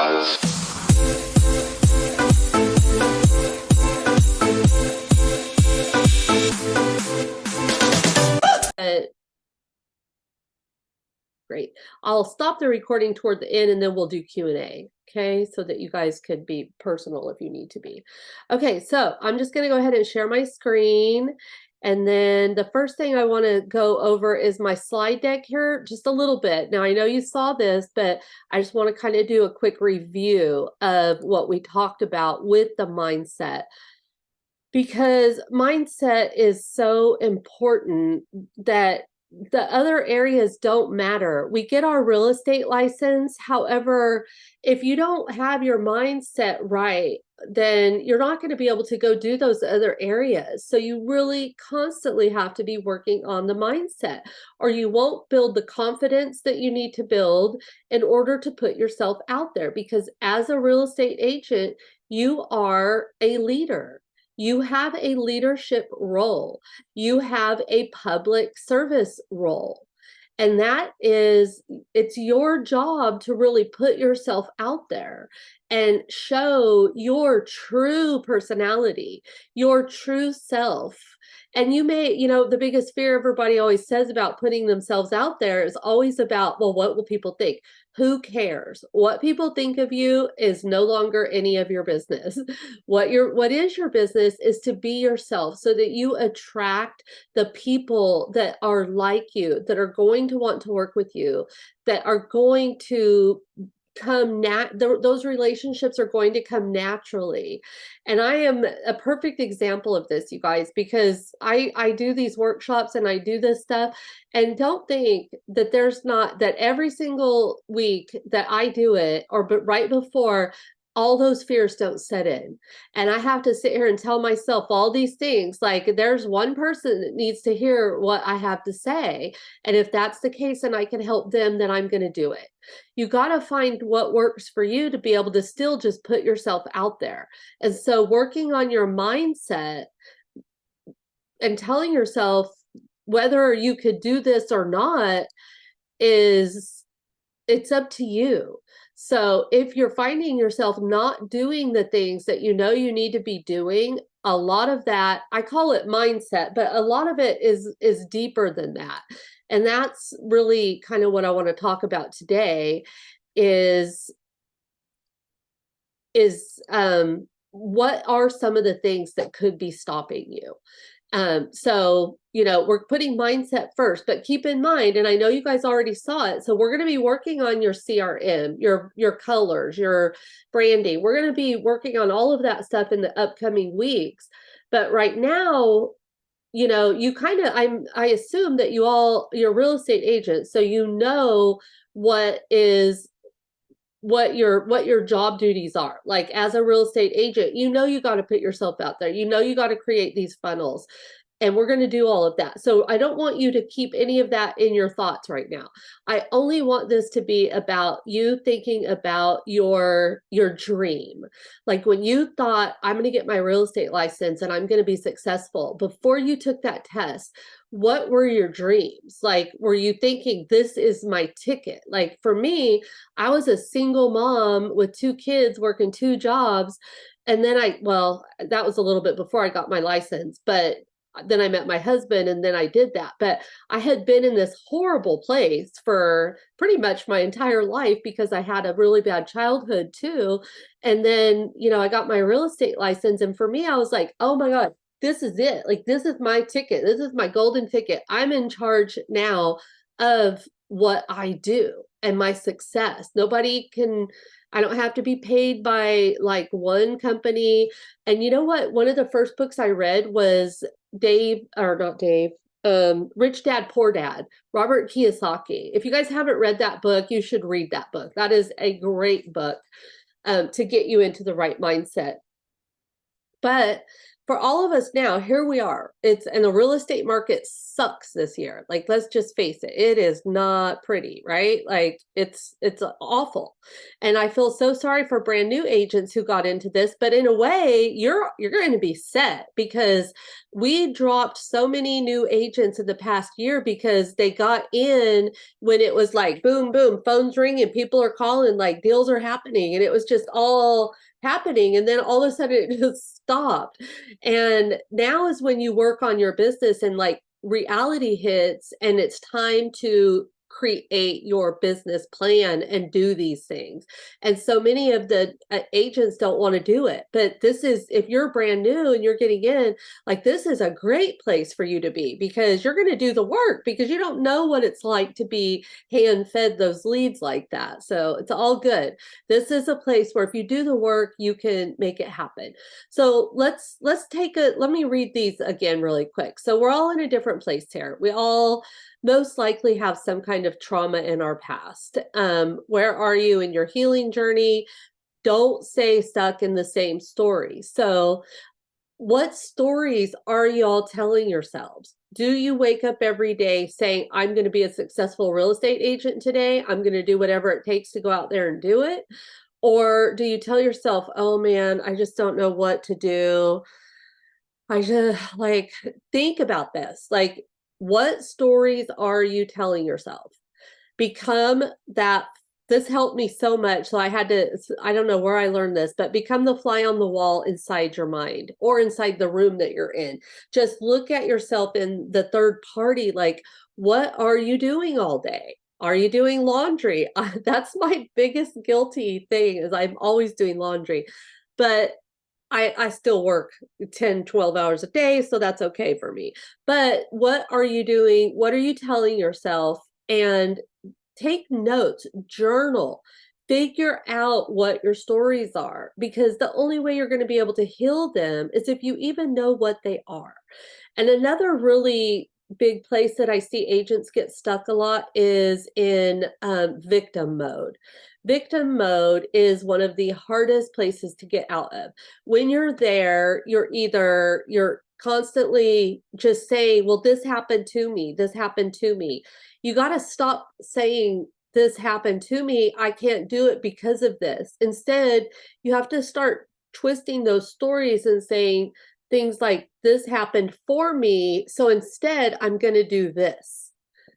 Buzz. Great. I'll stop the recording toward the end and then we'll do Q&A, okay? So that you guys could be personal if you need to be. Okay, so I'm just gonna go ahead and share my screen. And then the first thing I wanna go over is my slide deck here, just a little bit. Now I know you saw this, but I just wanna kind of do a quick review of what we talked about with the mindset. Because mindset is so important that the other areas don't matter. We get our real estate license. However, if you don't have your mindset right, then you're not going to be able to go do those other areas. So you really constantly have to be working on the mindset, or you won't build the confidence that you need to build in order to put yourself out there. Because as a real estate agent, you are a leader. You have a leadership role. You have a public service role. And that is, it's your job to really put yourself out there and show your true personality, your true self. And you may, you know, the biggest fear everybody always says about putting themselves out there is always about, well, what will people think? Who cares? What people think of you is no longer any of your business. What is your business is to be yourself so that you attract the people that are like you, that are going to want to work with you, that are going to those relationships are going to come naturally. And I am a perfect example of this, you guys, because I do these workshops and I do this stuff, and don't think that there's not, that every single week that I do it, or but right before, all those fears don't set in. And I have to sit here and tell myself all these things, like there's one person that needs to hear what I have to say. And if that's the case and I can help them, then I'm going to do it. You got to find what works for you to be able to still just put yourself out there. And so working on your mindset and telling yourself whether you could do this or not it's up to you. So if you're finding yourself not doing the things that you know you need to be doing, a lot of that, I call it mindset, but a lot of it is deeper than that. And that's really kind of what I want to talk about today is what are some of the things that could be stopping you? So, you know, we're putting mindset first, but keep in mind, and I know you guys already saw it, so we're going to be working on your CRM, your colors, your branding. We're going to be working on all of that stuff in the upcoming weeks. But right now, you know, you kind of, I assume that you're real estate agents, so you know what your job duties are. Like as a real estate agent, you know you got to put yourself out there. You know you got to create these funnels. And we're going to do all of that. So I don't want you to keep any of that in your thoughts right now. I only want this to be about you thinking about your dream. Like when you thought, I'm going to get my real estate license and I'm going to be successful, before you took that test, what were your dreams? Like, were you thinking, this is my ticket? Like for me, I was a single mom with 2 kids working 2 jobs. And then that was a little bit before I got my license, but then I met my husband and then I did that. But I had been in this horrible place for pretty much my entire life because I had a really bad childhood too. And then, you know, I got my real estate license. And for me, I was like, oh my God, this is it. Like, this is my ticket. This is my golden ticket. I'm in charge now of what I do and my success. I don't have to be paid by like one company. And you know what? One of the first books I read was Rich Dad, Poor Dad, Robert Kiyosaki. If you guys haven't read that book, you should read that book. That is a great book to get you into the right mindset. But for all of us now, here we are. And the real estate market sucks this year. Like, let's just face it. It is not pretty, right? Like it's awful. And I feel so sorry for brand new agents who got into this, but in a way, you're going to be set because we dropped so many new agents in the past year because they got in when it was like boom, boom, phones ringing, people are calling, like deals are happening, and it was just all happening. And then all of a sudden it just stopped. And now is when you work on your business and like reality hits and it's time to create your business plan and do these things. And so many of the agents don't want to do it. But this is, if you're brand new and you're getting in, like this is a great place for you to be, because you're going to do the work, because you don't know what it's like to be hand fed those leads like that. So it's all good. This is a place where if you do the work, you can make it happen. So let me read these again really quick. So we're all in a different place here. We all most likely have some kind of trauma in our past. Where are you in your healing journey? Don't stay stuck in the same story. So what stories are y'all telling yourselves? Do you wake up every day saying, I'm going to be a successful real estate agent today? I'm going to do whatever it takes to go out there and do it? Or do you tell yourself, oh man, I just don't know what to do? I just like, think about this. Like, what stories are you telling yourself? Become that. This helped me so much. So I don't know where I learned this, but become the fly on the wall inside your mind or inside the room that you're in. Just look at yourself in the third party. Like, what are you doing all day? Are you doing laundry? That's my biggest guilty thing, is I'm always doing laundry. But I still work 10, 12 hours a day, so that's okay for me. But what are you doing? What are you telling yourself? And take notes, journal, figure out what your stories are, because the only way you're going to be able to heal them is if you even know what they are. And another really big place that I see agents get stuck a lot is in victim mode. Victim mode is one of the hardest places to get out of. When you're there, you're constantly just saying, well, this happened to me, this happened to me. You got to stop saying, this happened to me, I can't do it because of this. Instead, you have to start twisting those stories and saying things like, this happened for me, so instead I'm going to do this.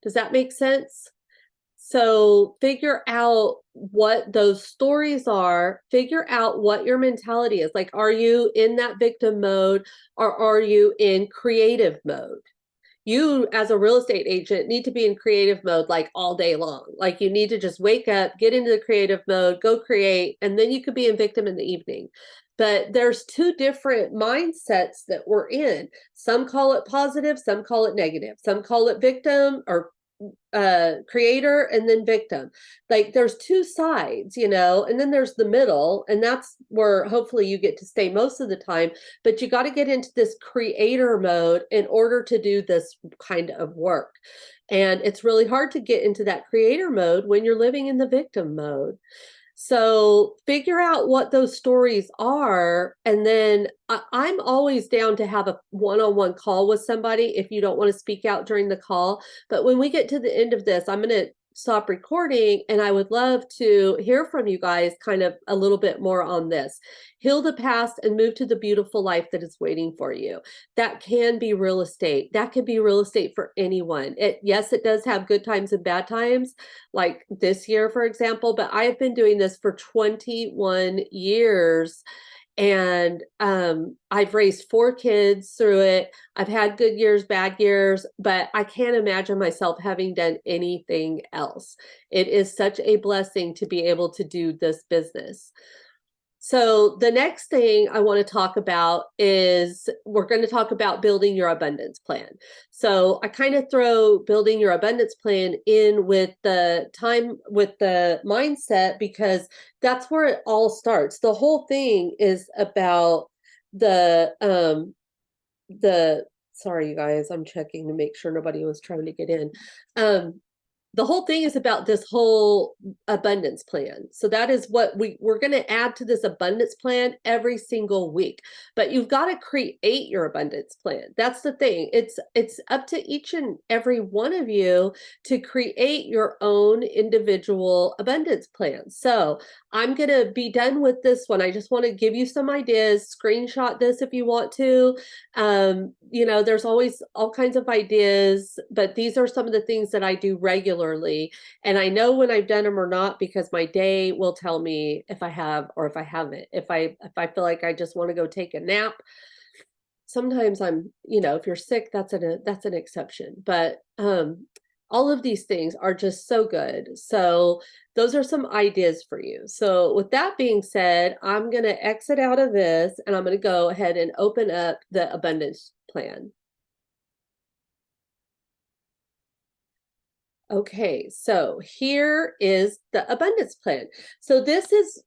Does that make sense? So figure out what those stories are, figure out what your mentality is. Like, are you in that victim mode, or are you in creative mode? You, as a real estate agent, need to be in creative mode like all day long. Like, you need to just wake up, get into the creative mode, go create, and then you could be in victim in the evening. But there's two different mindsets that we're in. Some call it positive, some call it negative. Some call it victim or creator, and then victim. Like, there's two sides, and then there's the middle, and that's where hopefully you get to stay most of the time. But you got to get into this creator mode in order to do this kind of work. And it's really hard to get into that creator mode when you're living in the victim mode. So figure out what those stories are. And then I'm always down to have a one-on-one call with somebody if you don't want to speak out during the call. But when we get to the end of this, I'm going to stop recording, and I would love to hear from you guys kind of a little bit more on this. Heal the past and move to the beautiful life that is waiting for you. That can be real estate. That could be real estate for anyone. Yes, it does have good times and bad times, like this year, for example, but I have been doing this for 21 years. And I've raised 4 kids through it. I've had good years, bad years, but I can't imagine myself having done anything else. It is such a blessing to be able to do this business. So the next thing I want to talk about is we're going to talk about building your abundance plan. So I kind of throw building your abundance plan in with the mindset, because that's where it all starts. The whole thing is about sorry, you guys, I'm checking to make sure nobody was trying to get in. The whole thing is about this whole abundance plan. So that is what we're going to add to this abundance plan every single week. But you've got to create your abundance plan. That's the thing. It's up to each and every one of you to create your own individual abundance plan. So I'm going to be done with this one. I just want to give you some ideas. Screenshot this if you want to. there's always all kinds of ideas, but these are some of the things that I do regularly. And I know when I've done them or not because my day will tell me if I have or if I haven't. If I feel like I just want to go take a nap, sometimes if you're sick, that's an exception. But all of these things are just so good. So those are some ideas for you. So with that being said, I'm going to exit out of this and I'm going to go ahead and open up the abundance plan. Okay, so here is the abundance plan. So this is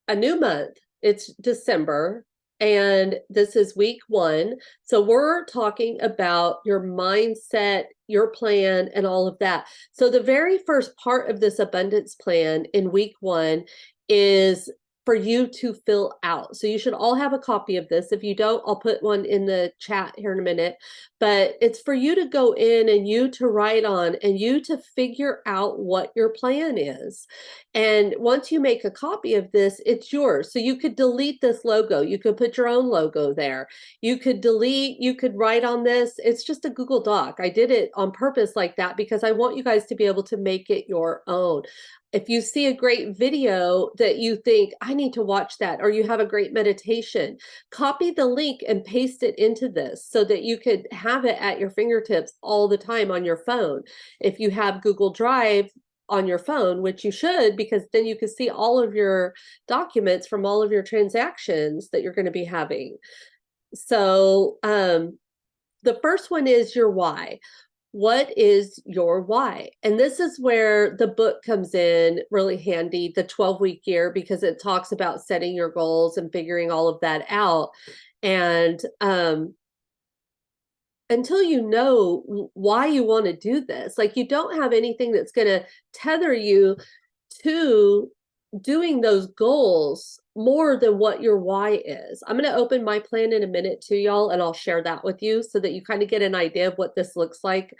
a new month. It's December, and this is week 1. So we're talking about your mindset, your plan, and all of that. So the very first part of this abundance plan in week 1 is for you to fill out. So you should all have a copy of this. If you don't, I'll put one in the chat here in a minute. But it's for you to go in and you to write on and you to figure out what your plan is. And once you make a copy of this, it's yours. So you could delete this logo. You could put your own logo there. You could delete, you could write on this. It's just a Google Doc. I did it on purpose like that because I want you guys to be able to make it your own. If you see a great video that you think, I need to watch that, or you have a great meditation, copy the link and paste it into this so that you could have it at your fingertips all the time on your phone. If you have Google Drive on your phone, which you should, because then you can see all of your documents from all of your transactions that you're going to be having. So the first one is your why. What is your why? And this is where the book comes in really handy, the 12-week year, because it talks about setting your goals and figuring all of that out. And until you know why you want to do this, like you don't have anything that's going to tether you to doing those goals more than what your why is. I'm going to open my plan in a minute too, y'all, and I'll share that with you so that you kind of get an idea of what this looks like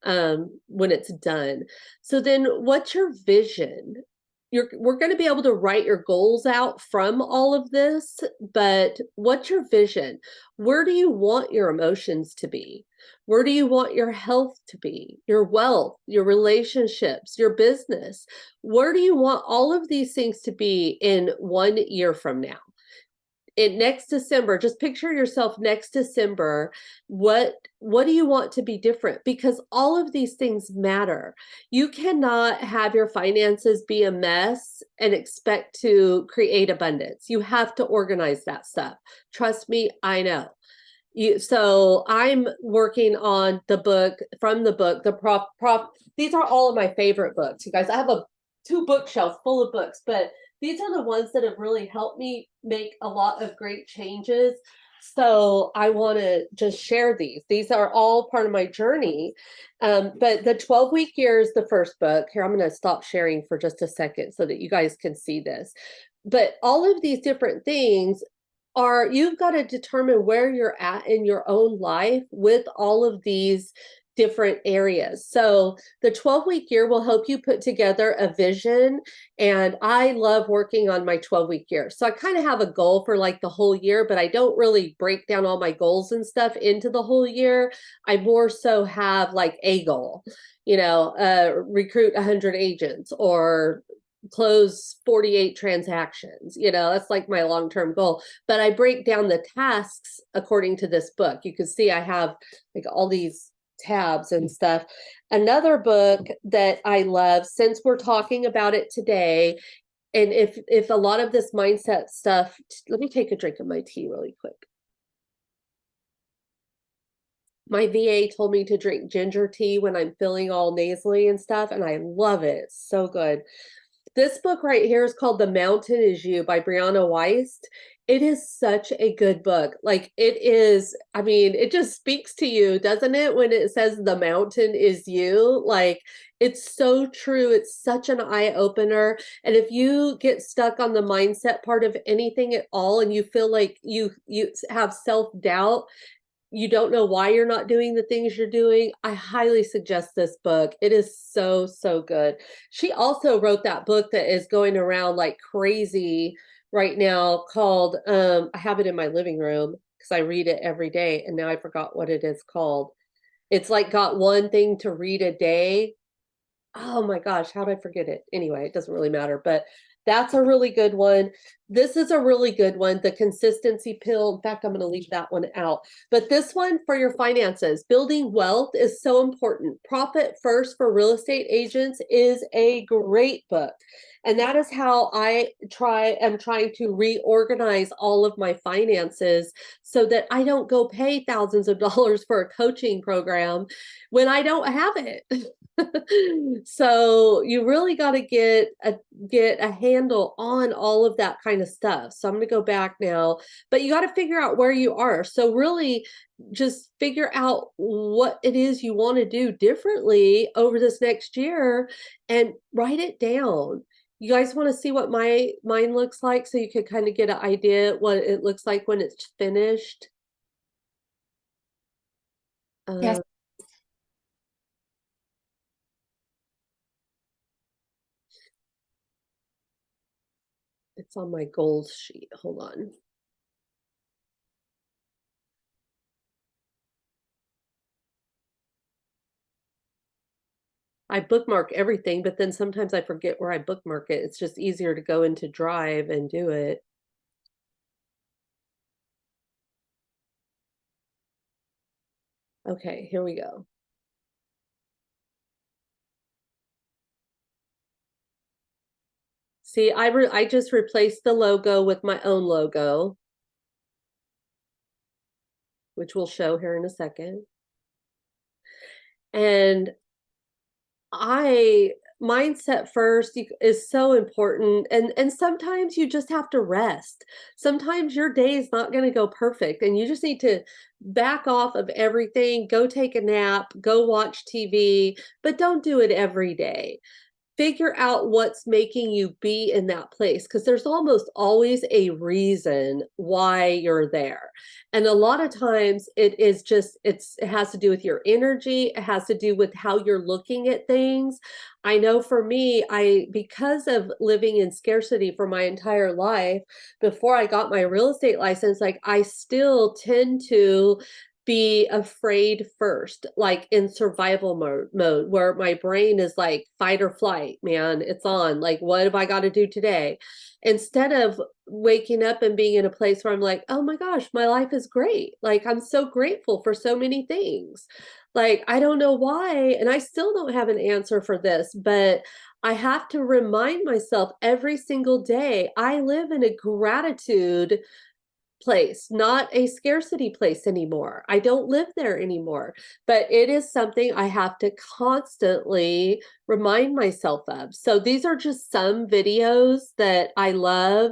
when it's done. So then what's your vision? We're going to be able to write your goals out from all of this, but what's your vision? Where do you want your emotions to be? Where do you want your health to be? Your wealth, your relationships, your business? Where do you want all of these things to be in 1 year from now? In next December, just picture yourself next December. What do you want to be different? Because all of these things matter. You cannot have your finances be a mess and expect to create abundance. You have to organize that stuff. Trust me, I know. So I'm working on the book, the Prof. These are all of my favorite books, you guys. I have a 2 bookshelf full of books, but these are the ones that have really helped me make a lot of great changes. So I want to just share these. These are all part of my journey. But the 12-week year is the first book. Here, I'm going to stop sharing for just a second so that you guys can see this. But all of these different things you've got to determine where you're at in your own life with all of these different areas. So the 12-week year will help you put together a vision. And I love working on my 12-week year. So I kind of have a goal for like the whole year, but I don't really break down all my goals and stuff into the whole year. I more so have like a goal, recruit 100 agents or close 48 transactions. That's like my long-term goal. But I break down the tasks according to this book. You can see I have like all these tabs and stuff. Another book that I love, since we're talking about it today, and if a lot of this mindset stuff, let me take a drink of my tea really quick. My VA told me to drink ginger tea when I'm feeling all nasally and stuff, and I love it. It's so good. This book right here is called The Mountain Is You by Brianna Wiest. It is such a good book. Like it is, it just speaks to you, doesn't it? When it says the mountain is you, like it's so true. It's such an eye opener. And if you get stuck on the mindset part of anything at all, and you feel like you have self-doubt, you don't know why you're not doing the things you're doing, I highly suggest this book. It is so, so good. She also wrote that book that is going around like crazy right now called, I have it in my living room because I read it every day, and now I forgot what it is called. It's like got one thing to read a day. Oh my gosh, how did I forget it? Anyway, it doesn't really matter, but that's a really good one. This is a really good one, the consistency pill. In fact, I'm going to leave that one out. But this one for your finances, building wealth is so important. Profit First for Real Estate Agents is a great book. And that is how am trying to reorganize all of my finances so that I don't go pay thousands of dollars for a coaching program when I don't have it. So you really got to get a handle on all of that kind of stuff. So I'm going to go back now, but you got to figure out where you are. So really just figure out what it is you want to do differently over this next year and write it down. You guys want to see what mine looks like so you could kind of get an idea what it looks like when it's finished? Yes. It's on my goals sheet. Hold on. I bookmark everything, but then sometimes I forget where I bookmark it. It's just easier to go into Drive and do it. Okay, here we go. See, I just replaced the logo with my own logo, which we'll show here in a second. And mindset first is so important, and sometimes you just have to rest. Sometimes your day is not going to go perfect and you just need to back off of everything, go take a nap, go watch TV, but don't do it every day. Figure out what's making you be in that place, because there's almost always a reason why you're there. And a lot of times it has to do with your energy, it has to do with how you're looking at things. I know for me, because of living in scarcity for my entire life before I got my real estate license, like I still tend to be afraid first, like in survival mode where my brain is like fight or flight, man, it's on. Like, what have I got to do today? Instead of waking up and being in a place where I'm like, oh my gosh, my life is great. Like, I'm so grateful for so many things. Like, I don't know why, and I still don't have an answer for this, but I have to remind myself every single day I live in a gratitude place, not a scarcity place anymore. I don't live there anymore, but it is something I have to constantly remind myself of. So these are just some videos that I love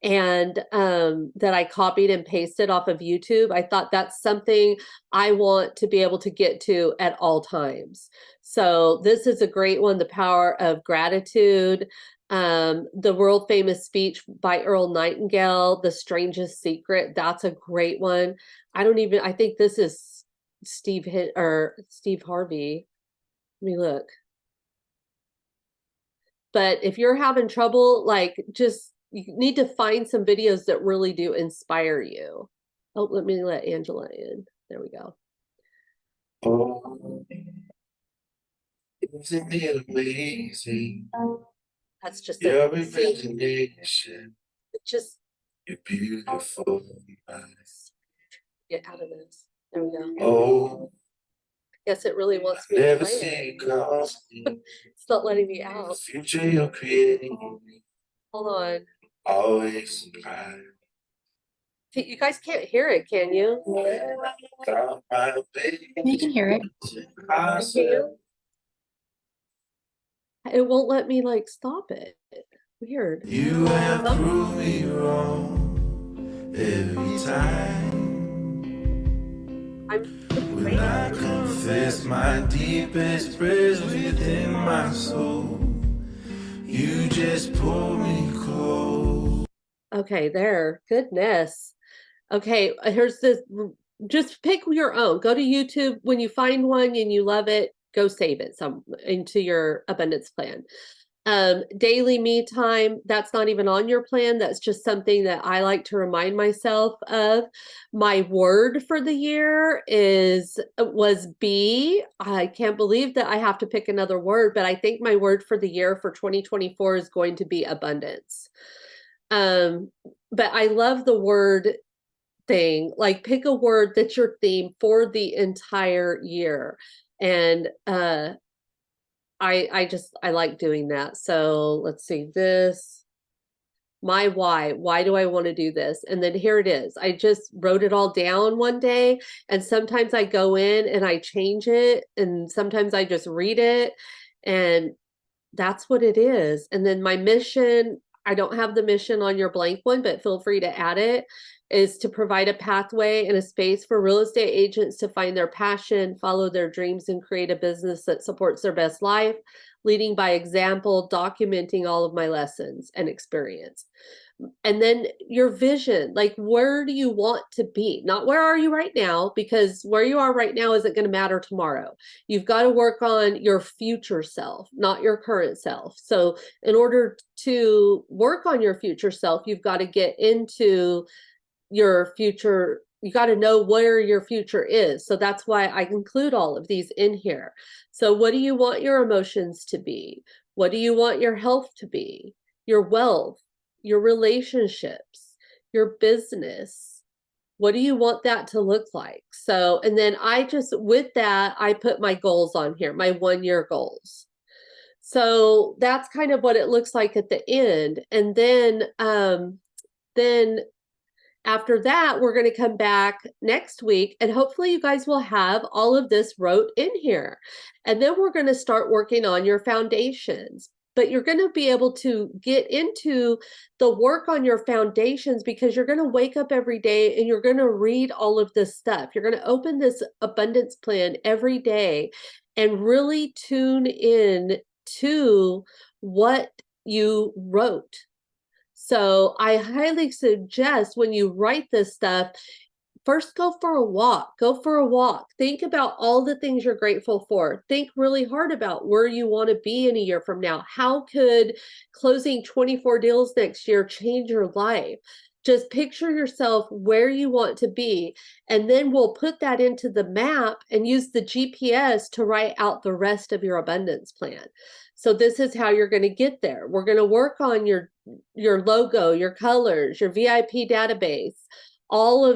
and that I copied and pasted off of YouTube. I thought that's something I want to be able to get to at all times. So this is a great one, The Power of Gratitude. The world famous speech by Earl Nightingale, The Strangest Secret. That's a great one. I think this is Steve Harvey. Let me look. But if you're having trouble, like just you need to find some videos that really do inspire you. Oh, let me let Angela in. There we go. Oh, isn't it amazing? That's just Your a imagination, just you're beautiful. get out of this. There we go. Oh, Yes, it really wants me to never play see it. it costing. It's not letting me The out. future you're creating, Hold on. always surprise. You guys can't hear it, can you? Got my You can hear it. baby. It won't let me like stop it. Weird. You have proved me wrong every time. I'm When I confess my deepest prayers within my soul, you just pull me close. okay there. Goodness. Okay, here's this. Just pick your own. Go to YouTube when you find one and you love it. Go save it some into your abundance plan. Daily me time, that's not even on your plan. That's just something that I like to remind myself of. My word for the year was B. I can't believe that I have to pick another word, but I think my word for the year for 2024 is going to be abundance. But I love the word thing. Like, pick a word that's your theme for the entire year. And I like doing that. So let's see this. My why. Why do I want to do this? And then here it is. I just wrote it all down one day. And sometimes I go in and I change it. And sometimes I just read it. And that's what it is. And then my mission, I don't have the mission on your blank one, but feel free to add it, is to provide a pathway and a space for real estate agents to find their passion, follow their dreams, and create a business that supports their best life, leading by example, documenting all of my lessons and experience. And then your vision, like, where do you want to be? Not where are you right now, because where you are right now isn't going to matter tomorrow. You've got to work on your future self, not your current self. So in order to work on your future self, you've got to get into your future. You got to know where your future is. So that's why I include all of these in here. So what do you want your emotions to be? What do you want your health to be? Your wealth, your relationships, your business. What do you want that to look like? So, and then with that, I put my goals on here, my 1-year goals. So that's kind of what it looks like at the end. And then after that, we're going to come back next week, and hopefully you guys will have all of this wrote in here. And then we're going to start working on your foundations. But you're going to be able to get into the work on your foundations because you're going to wake up every day and you're going to read all of this stuff. You're going to open this abundance plan every day and really tune in to what you wrote. So I highly suggest when you write this stuff, first go for a walk. Go for a walk. Think about all the things you're grateful for. Think really hard about where you want to be in a year from now. How could closing 24 deals next year change your life? Just picture yourself where you want to be, and then we'll put that into the map and use the GPS to write out the rest of your abundance plan. So this is how you're going to get there. We're going to work on your logo, your colors, your VIP database,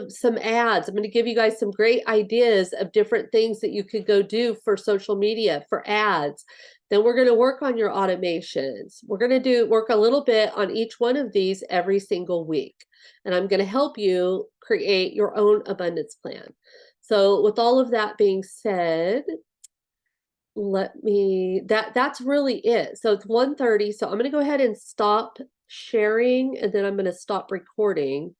some ads. I'm going to give you guys some great ideas of different things that you could go do for social media, for ads. Then we're going to work on your automations. We're going to work a little bit on each one of these every single week. And I'm going to help you create your own abundance plan. So with all of that being said, that's really it. So it's 1:30. So I'm going to go ahead and stop sharing, and then I'm going to stop recording.